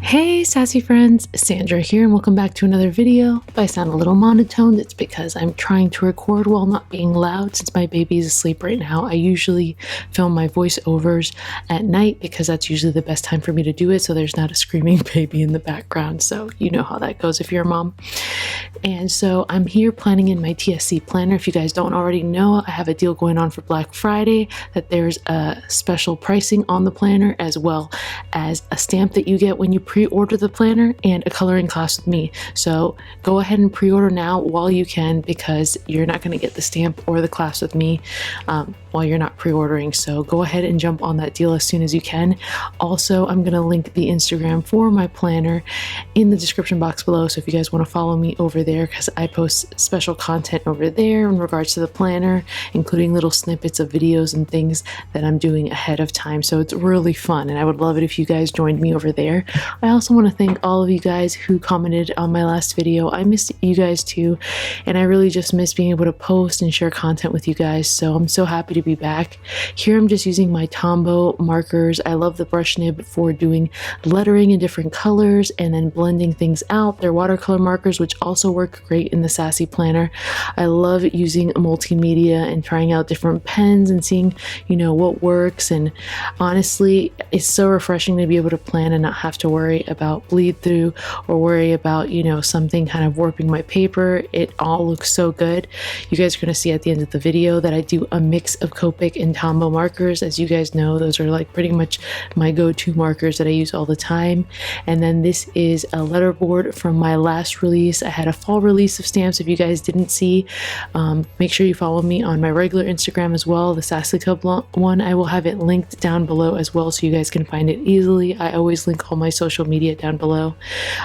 Hey sassy friends, Sandra here and welcome back to another video. If I sound a little monotone, it's because I'm trying to record while not being loud since my baby is asleep right now. I usually film my voiceovers at night because that's usually the best time for me to do it, so there's not a screaming baby in the background, so you know how that goes if you're a mom. And so I'm here planning in my TSC planner. If you guys don't already know, I have a deal going on for Black Friday that there's a special pricing on the planner as well as a stamp that you get when you pre-order the planner and a coloring class with me. So go ahead and pre-order now while you can because you're not going to get the stamp or the class with me while you're not pre-ordering. So go ahead and jump on that deal as soon as you can. Also, I'm going to link the Instagram for my planner in the description box below. So if you guys want to follow me over there, because I post special content over there in regards to the planner, including little snippets of videos and things that I'm doing ahead of time. So it's really fun and I would love it if you guys joined me over there. I also want to thank all of you guys who commented on my last video. I missed you guys too, and I really just miss being able to post and share content with you guys. So I'm so happy to be back. Here I'm just using my Tombow markers. I love the brush nib for doing lettering in different colors and then blending things out. They're watercolor markers, which also work great in the Sassy planner. I love using multimedia and trying out different pens and seeing, you know, what works. And honestly, it's so refreshing to be able to plan and not have to worry about bleed through or worry about, you know, something kind of warping my paper. It all looks so good. You guys are going to see at the end of the video that I do a mix of Copic and Tombow markers. As you guys know, those are like pretty much my go-to markers that I use all the time. And then this is a letterboard from my last release. I had a fall release of stamps. If you guys didn't see, make sure you follow me on my regular Instagram as well, the Sassy Club one. I will have it linked down below as well so you guys can find it easily. I always link all my social media down below.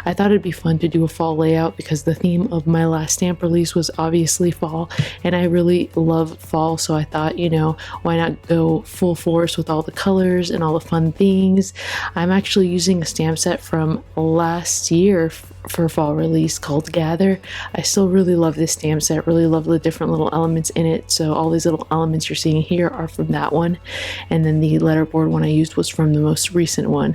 I thought it'd be fun to do a fall layout because the theme of my last stamp release was obviously fall, and I really love fall, so I thought, you know, why not go full force with all the colors and all the fun things. I'm actually using a stamp set from last year for fall release called Gather. I still really love this stamp set, really love the different little elements in it. So all these little elements you're seeing here are from that one, and then the letterboard one I used was from the most recent one,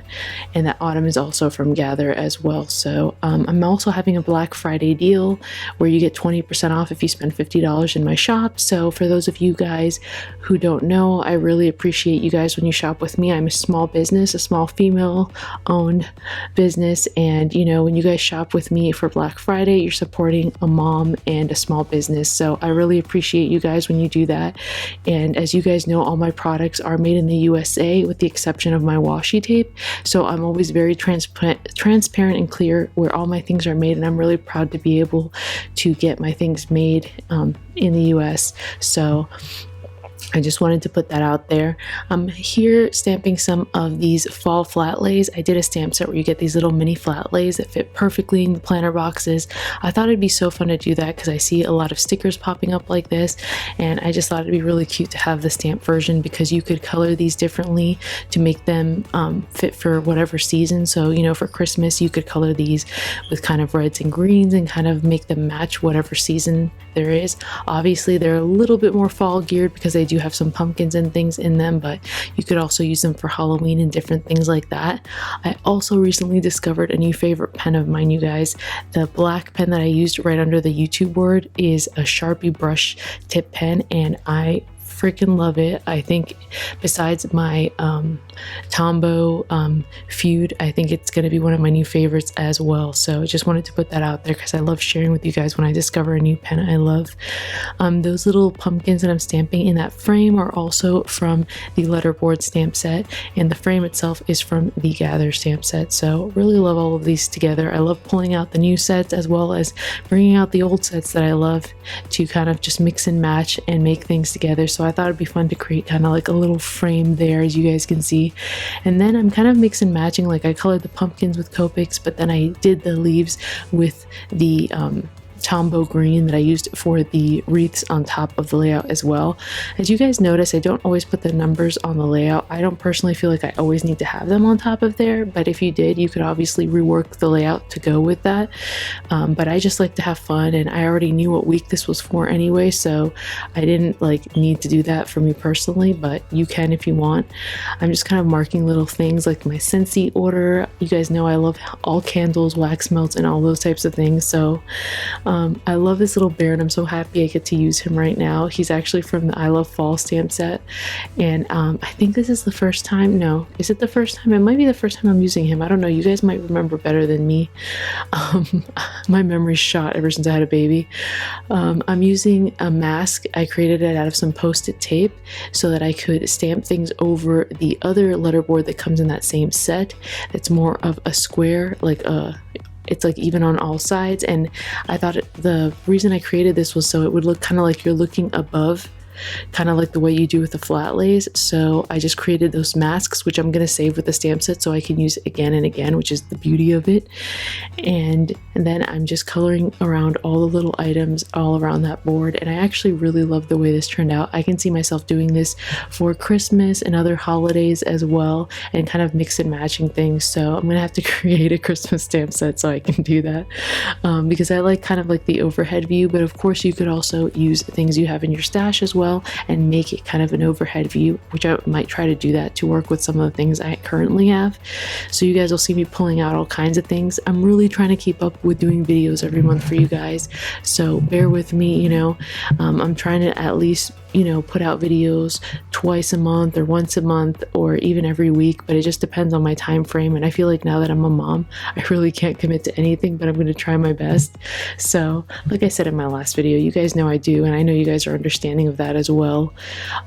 and that autumn is also from Gather as well. So I'm also having a Black Friday deal where you get 20% off if you spend $50 in my shop. So for those of you guys who don't know, I really appreciate you guys when you shop with me. I'm a small business, a small female owned business, and you know, when you guys shop with me for Black Friday, you're supporting a mom and a small business. So I really appreciate you guys when you do that. And as you guys know, all my products are made in the USA with the exception of my washi tape. So I'm always very transparent and clear where all my things are made, and I'm really proud to be able to get my things made in the US. So I just wanted to put that out there. I'm here stamping some of these fall flat lays. I did a stamp set where you get these little mini flat lays that fit perfectly in the planner boxes. I thought it'd be so fun to do that because I see a lot of stickers popping up like this, and I just thought it'd be really cute to have the stamp version because you could color these differently to make them fit for whatever season. So, you know, for Christmas, you could color these with kind of reds and greens and kind of make them match whatever season there is. Obviously, they're a little bit more fall geared because they do have some pumpkins and things in them, but you could also use them for Halloween and different things like that. I also recently discovered a new favorite pen of mine, you guys. The black pen that I used right under the YouTube word is a Sharpie brush tip pen, and I freaking love it. I think besides my Tombow feud, I think it's going to be one of my new favorites as well. So I just wanted to put that out there because I love sharing with you guys when I discover a new pen I love. Those little pumpkins that I'm stamping in that frame are also from the letterboard stamp set, and the frame itself is from the Gather stamp set. So really love all of these together. I love pulling out the new sets as well as bringing out the old sets that I love to kind of just mix and match and make things together. So I thought it'd be fun to create kind of like a little frame there, as you guys can see. And then I'm kind of mix and matching, like I colored the pumpkins with Copics, but then I did the leaves with the Tombow green that I used for the wreaths on top of the layout as well. As you guys notice, I don't always put the numbers on the layout. I don't personally feel like I always need to have them on top of there, but if you did, you could obviously rework the layout to go with that. But I just like to have fun, and I already knew what week this was for anyway, so I didn't like need to do that for me personally, but you can if you want. I'm just kind of marking little things like my Scentsy order. You guys know I love all candles, wax melts, and all those types of things, so I love this little bear, and I'm so happy I get to use him right now. He's actually from the I Love Fall stamp set, and I think this is the first time. No, is it the first time? It might be the first time I'm using him. I don't know. You guys might remember better than me. My memory's shot ever since I had a baby. I'm using a mask. I created it out of some post-it tape so that I could stamp things over the other letterboard that comes in that same set. It's more of a square, it's like even on all sides, and I thought the reason I created this was so it would look kind of like you're looking above, kind of like the way you do with the flat lays. So I just created those masks, which I'm going to save with the stamp set so I can use again and again, which is the beauty of it. And then I'm just coloring around all the little items all around that board, and I actually really love the way this turned out. I can see myself doing this for Christmas and other holidays as well, and kind of mix and matching things. So I'm gonna have to create a Christmas stamp set so I can do that, because I like kind of like the overhead view, but of course you could also use things you have in your stash as well and make it kind of an overhead view, which I might try to do that to work with some of the things I currently have. So you guys will see me pulling out all kinds of things. I'm really trying to keep up with doing videos every month for you guys, so bear with me. I'm trying to at least put out videos twice a month or once a month or even every week, but it just depends on my time frame. And I feel like now that I'm a mom, I really can't commit to anything, but I'm going to try my best. So like I said in my last video, you guys know I do, and I know you guys are understanding of that as well.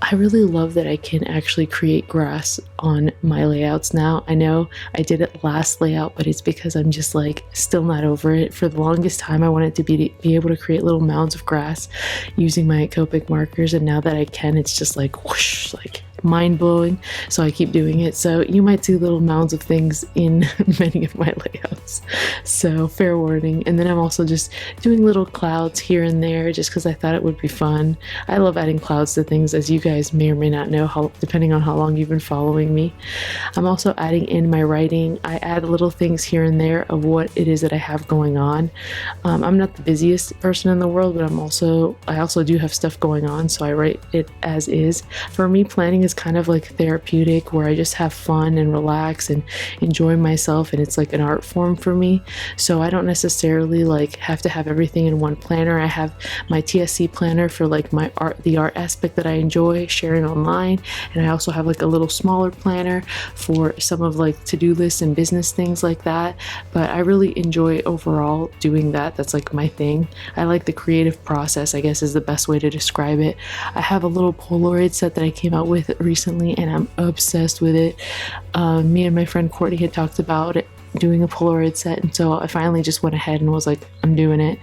I really love that I can actually create grass on my layouts now. I know I did it last layout, but it's because I'm just like still not over it. For the longest time I wanted to be able to create little mounds of grass using my Copic markers, and now that I can, it's just like whoosh, like mind-blowing. So I keep doing it. So you might see little mounds of things in many of my layouts, so fair warning. And then I'm also just doing little clouds here and there just because I thought it would be fun. I love adding clouds to things, as you guys may or may not know, depending on how long you've been following me. I'm also adding in my writing. I add little things here and there of what it is that I have going on. I'm not the busiest person in the world, but I also do have stuff going on, so I write it as is. For me, planning is kind of like therapeutic, where I just have fun and relax and enjoy myself, and it's like an art form for me. So I don't necessarily like have to have everything in one planner. I have my TSC planner for like my art, the art aspect that I enjoy sharing online, and I also have like a little smaller planner for some of like to-do lists and business things like that. But I really enjoy overall doing that. That's like my thing. I like the creative process, I guess is the best way to describe it. I have a little Polaroid set that I came out with recently, and I'm obsessed with it. Me and my friend Courtney had talked about it, doing a Polaroid set, and so I finally just went ahead and was like, I'm doing it.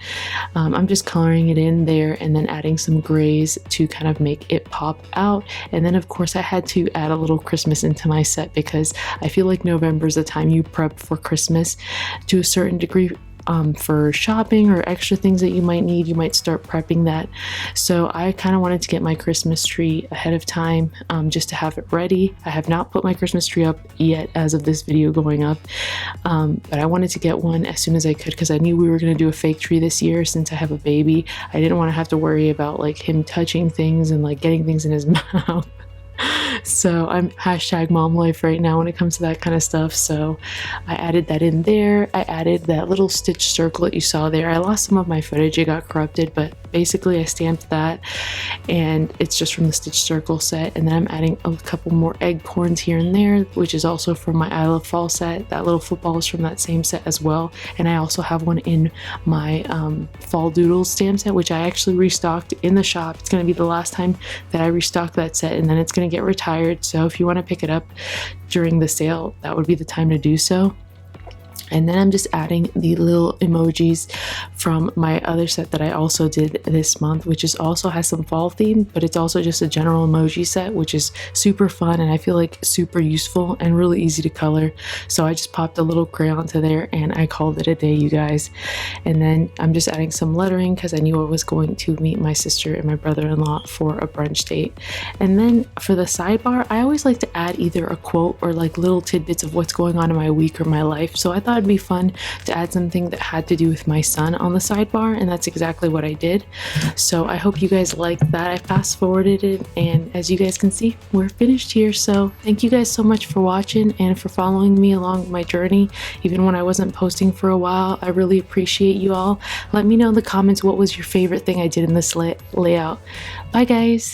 I'm just coloring it in there and then adding some grays to kind of make it pop out. And then of course I had to add a little Christmas into my set, because I feel like November is the time you prep for Christmas to a certain degree. For shopping or extra things that you might need, you might start prepping that. So I kind of wanted to get my Christmas tree ahead of time, just to have it ready. I have not put my Christmas tree up yet as of this video going up, but I wanted to get one as soon as I could, because I knew we were going to do a fake tree this year since I have a baby. I didn't want to have to worry about like him touching things and like getting things in his mouth. So I'm hashtag mom life right now when it comes to that kind of stuff. So I added that in there. I added that little stitch circle that you saw there. I lost some of my footage, it got corrupted, but basically I stamped that, and it's just from the stitch circle set. And then I'm adding a couple more acorns here and there, which is also from my I Love Fall set. That little football is from that same set as well. And I also have one in my Fall Doodles stamp set, which I actually restocked in the shop. It's going to be the last time that I restock that set, and then it's going to get retired. So if you want to pick it up during the sale, that would be the time to do so. And then I'm just adding the little emojis from my other set that I also did this month, which is also has some fall theme, but it's also just a general emoji set, which is super fun and I feel like super useful and really easy to color. So I just popped a little crayon to there and I called it a day, you guys. And then I'm just adding some lettering because I knew I was going to meet my sister and my brother-in-law for a brunch date. And then for the sidebar, I always like to add either a quote or like little tidbits of what's going on in my week or my life. So I thought it'd be fun to add something that had to do with my son on the sidebar, and that's exactly what I did. So I hope you guys liked that. I fast forwarded it, and as you guys can see, we're finished here. So thank you guys so much for watching and for following me along my journey, even when I wasn't posting for a while. I really appreciate you all. Let me know in the comments what was your favorite thing I did in this layout. Bye guys.